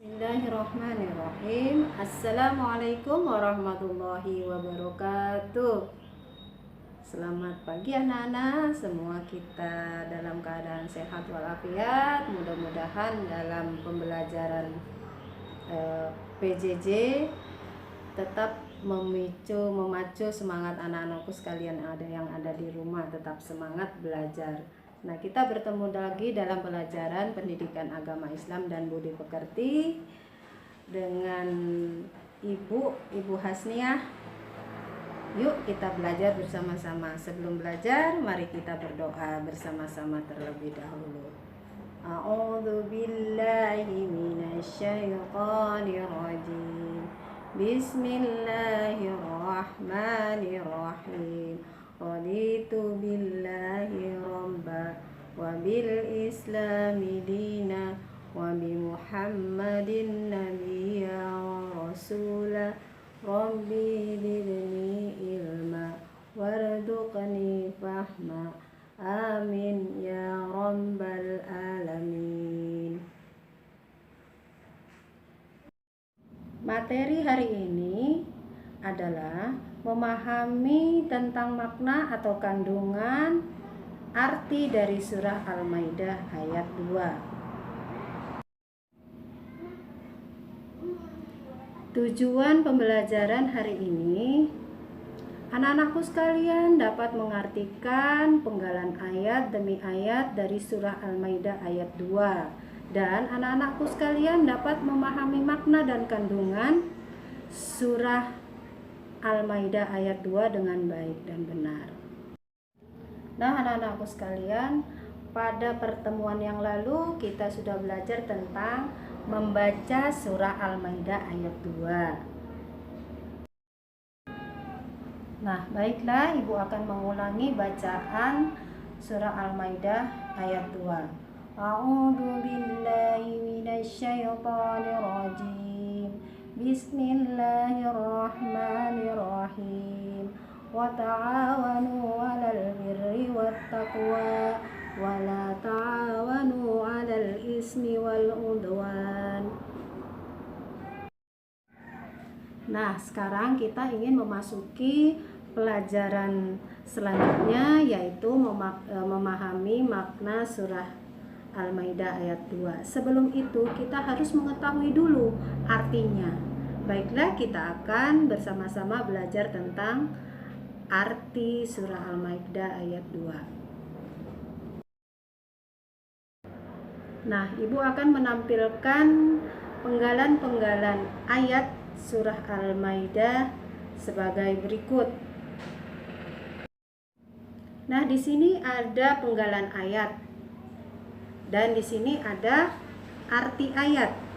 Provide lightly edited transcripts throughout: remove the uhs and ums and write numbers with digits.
Bismillahirrahmanirrahim. Assalamualaikum warahmatullahi wabarakatuh. Selamat pagi anak-anak. Semua kita dalam keadaan sehat walafiat. Mudah-mudahan dalam pembelajaran PJJ tetap memacu semangat anak-anakku sekalian yang ada di rumah, tetap semangat belajar. Nah, kita bertemu lagi dalam pelajaran pendidikan agama Islam dan budi pekerti dengan Ibu Hasniah. Yuk kita belajar bersama-sama. Sebelum belajar, mari kita berdoa bersama-sama terlebih dahulu. A'udzu billahi minasyaitonir rajim. Bismillahirrahmanirrahim. Raditu billahi rabba wa bil islami dina wa bi Muhammadin nabiyya wa rasula. Rabbi zidni ilma warzuqni fahma. Amin ya rabbal alamin. Materi hari ini adalah memahami tentang makna atau kandungan arti dari surah Al-Maidah ayat 2. Tujuan pembelajaran hari ini, anak-anakku sekalian dapat mengartikan penggalan ayat demi ayat dari surah Al-Maidah ayat 2, dan anak-anakku sekalian dapat memahami makna dan kandungan surah Al-Maidah ayat 2 dengan baik dan benar. Nah, anak-anakku sekalian, pada pertemuan yang lalu kita sudah belajar tentang membaca surah Al-Maidah ayat 2. Nah, baiklah, Ibu akan mengulangi bacaan surah Al-Maidah ayat 2. A'udzu billahi minasyaitonir rajim. Bismillahirrahmanirrahim. Wa ta'awanu 'alal birri wat taqwa wa la ta'awanu 'alal ismi wal udwan. Nah, sekarang kita ingin memasuki pelajaran selanjutnya, yaitu memahami makna surah Al-Maidah ayat 2. Sebelum itu kita harus mengetahui dulu artinya. Baiklah, kita akan bersama-sama belajar tentang arti surah Al-Maidah ayat 2. Nah, Ibu akan menampilkan penggalan-penggalan ayat surah Al-Maidah sebagai berikut. Nah, di sini ada penggalan ayat dan di sini ada arti ayat.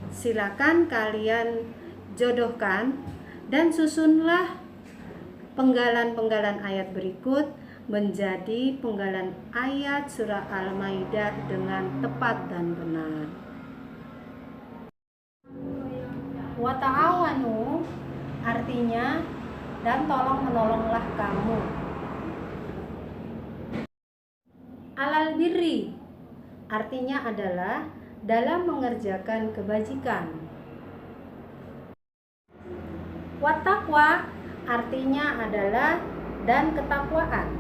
Silakan kalian jodohkan dan susunlah penggalan-penggalan ayat berikut menjadi penggalan ayat surah Al-Maidah dengan tepat dan benar. Wa ta'awanu artinya dan tolong menolonglah kamu. Alal birri artinya adalah dalam mengerjakan kebajikan. Wat taqwa artinya adalah dan ketakwaan.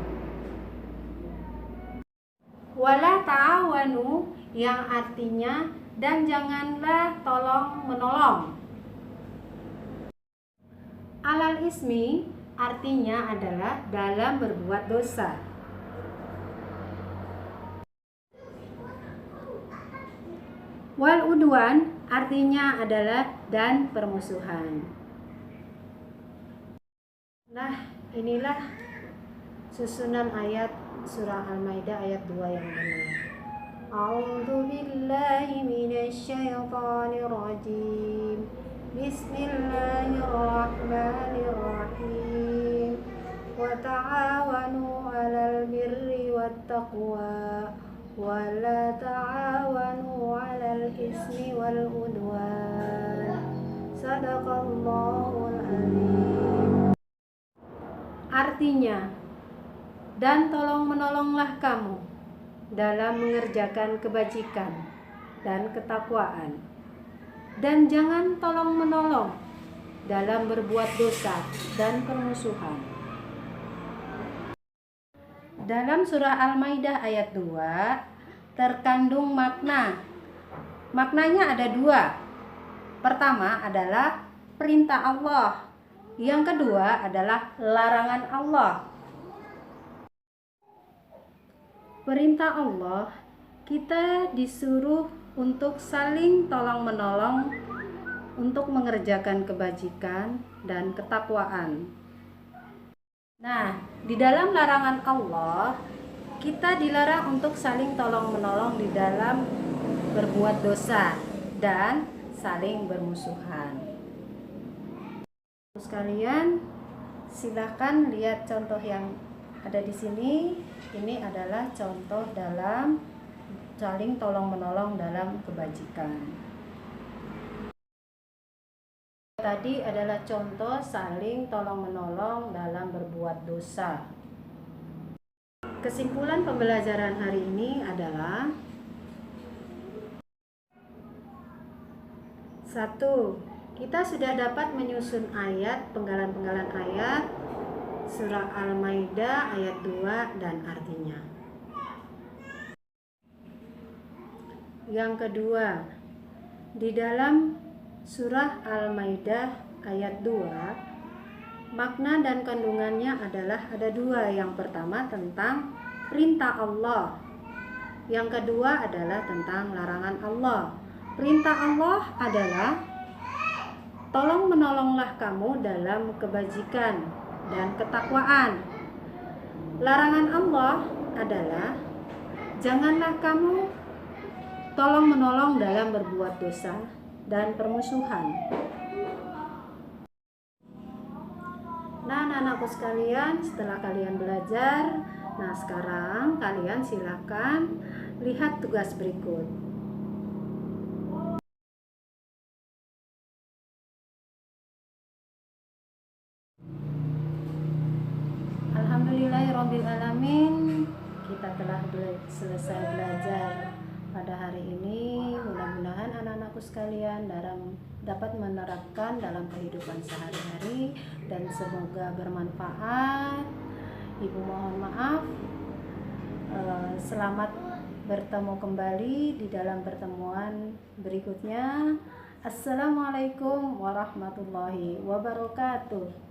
Wala ta'awanu yang artinya dan janganlah tolong menolong. Alal ismi artinya adalah dalam berbuat dosa. Wal udwan artinya adalah dan permusuhan. Nah, inilah susunan ayat surah Al-Maidah ayat 2 yang benar. A'udzu billahi minasyaitonir rajim. Bismillahirrahmanirrahim. Wa ta'awanu 'alal birri wat taqwa wa la ta'awanu 'alal ismi wal udwan. Shadaqallahul azim. Artinya, dan tolong menolonglah kamu dalam mengerjakan kebajikan dan ketakwaan. dan jangan tolong-menolong dalam berbuat dosa dan permusuhan. Dalam surah Al-Maidah ayat 2 terkandung makna. Maknanya ada dua. Pertama adalah perintah Allah. Yang kedua adalah larangan Allah. Perintah Allah, kita disuruh untuk saling tolong-menolong untuk mengerjakan kebajikan dan ketakwaan. Nah, di dalam larangan Allah, kita dilarang untuk saling tolong-menolong di dalam berbuat dosa dan saling bermusuhan. Sekalian, silakan lihat contoh yang ada di sini. Ini adalah contoh dalam saling tolong-menolong dalam kebajikan. Tadi adalah contoh saling tolong-menolong dalam berbuat dosa. Kesimpulan pembelajaran hari ini adalah 1. Kita sudah dapat menyusun ayat, penggalan-penggalan ayat surah Al-Maidah ayat 2 dan artinya. Yang kedua, di dalam surah Al-Maidah ayat 2, makna dan kandungannya adalah ada dua. Yang pertama tentang perintah Allah. Yang kedua adalah tentang larangan Allah. Perintah Allah adalah tolong menolonglah kamu dalam kebajikan dan ketakwaan. Larangan Allah adalah janganlah kamu tolong menolong dalam berbuat dosa dan permusuhan. Nah, anak-anakku sekalian, setelah kalian belajar, nah sekarang kalian silakan lihat tugas berikut. Alhamdulillahirrabbilalamin, kita telah selesai belajar pada hari ini. Mudah-mudahan anak-anakku sekalian dapat menerapkan dalam kehidupan sehari-hari dan semoga bermanfaat. Ibu mohon maaf. Selamat bertemu kembali di dalam pertemuan berikutnya. Assalamualaikum warahmatullahi wabarakatuh.